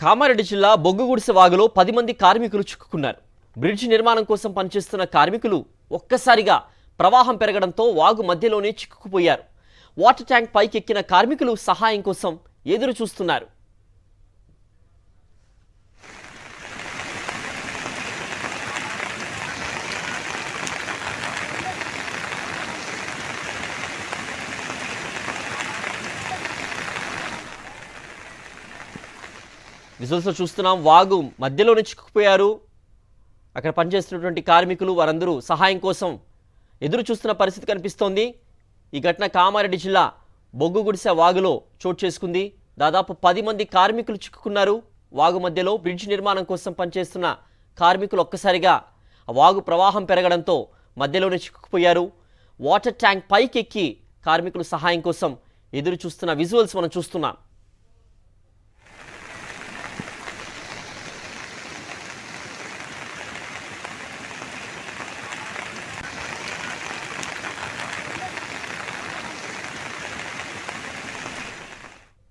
కామారెడ్డి జిల్లా బొగ్గుగుడిసె వాగులో 10 మంది కార్మికులు చిక్కుకున్నారు. బ్రిడ్జి నిర్మాణం కోసం పనిచేస్తున్న కార్మికులు ఒక్కసారిగా ప్రవాహం పెరగడంతో వాగు మధ్యలోనే చిక్కుకుపోయారు. వాటర్ ట్యాంక్ పైకి ఎక్కిన కార్మికులు సహాయం కోసం ఎదురు చూస్తున్నారు. విజువల్స్లో చూస్తున్నాం, వాగు మధ్యలోనే చిక్కుకుపోయారు. అక్కడ పనిచేస్తున్నటువంటి కార్మికులు వారందరూ సహాయం కోసం ఎదురు చూస్తున్న పరిస్థితి కనిపిస్తోంది. ఈ ఘటన కామారెడ్డి జిల్లా బొగ్గుగుడిసె వాగులో చోటు చేసుకుంది. దాదాపు 10 మంది కార్మికులు చిక్కుకున్నారు. వాగు మధ్యలో బ్రిడ్జ్ నిర్మాణం కోసం పనిచేస్తున్న కార్మికులు ఒక్కసారిగా వాగు ప్రవాహం పెరగడంతో మధ్యలోనే చిక్కుకుపోయారు. వాటర్ ట్యాంక్ పైకి ఎక్కి కార్మికులు సహాయం కోసం ఎదురు చూస్తున్న విజువల్స్ మనం చూస్తున్నాం.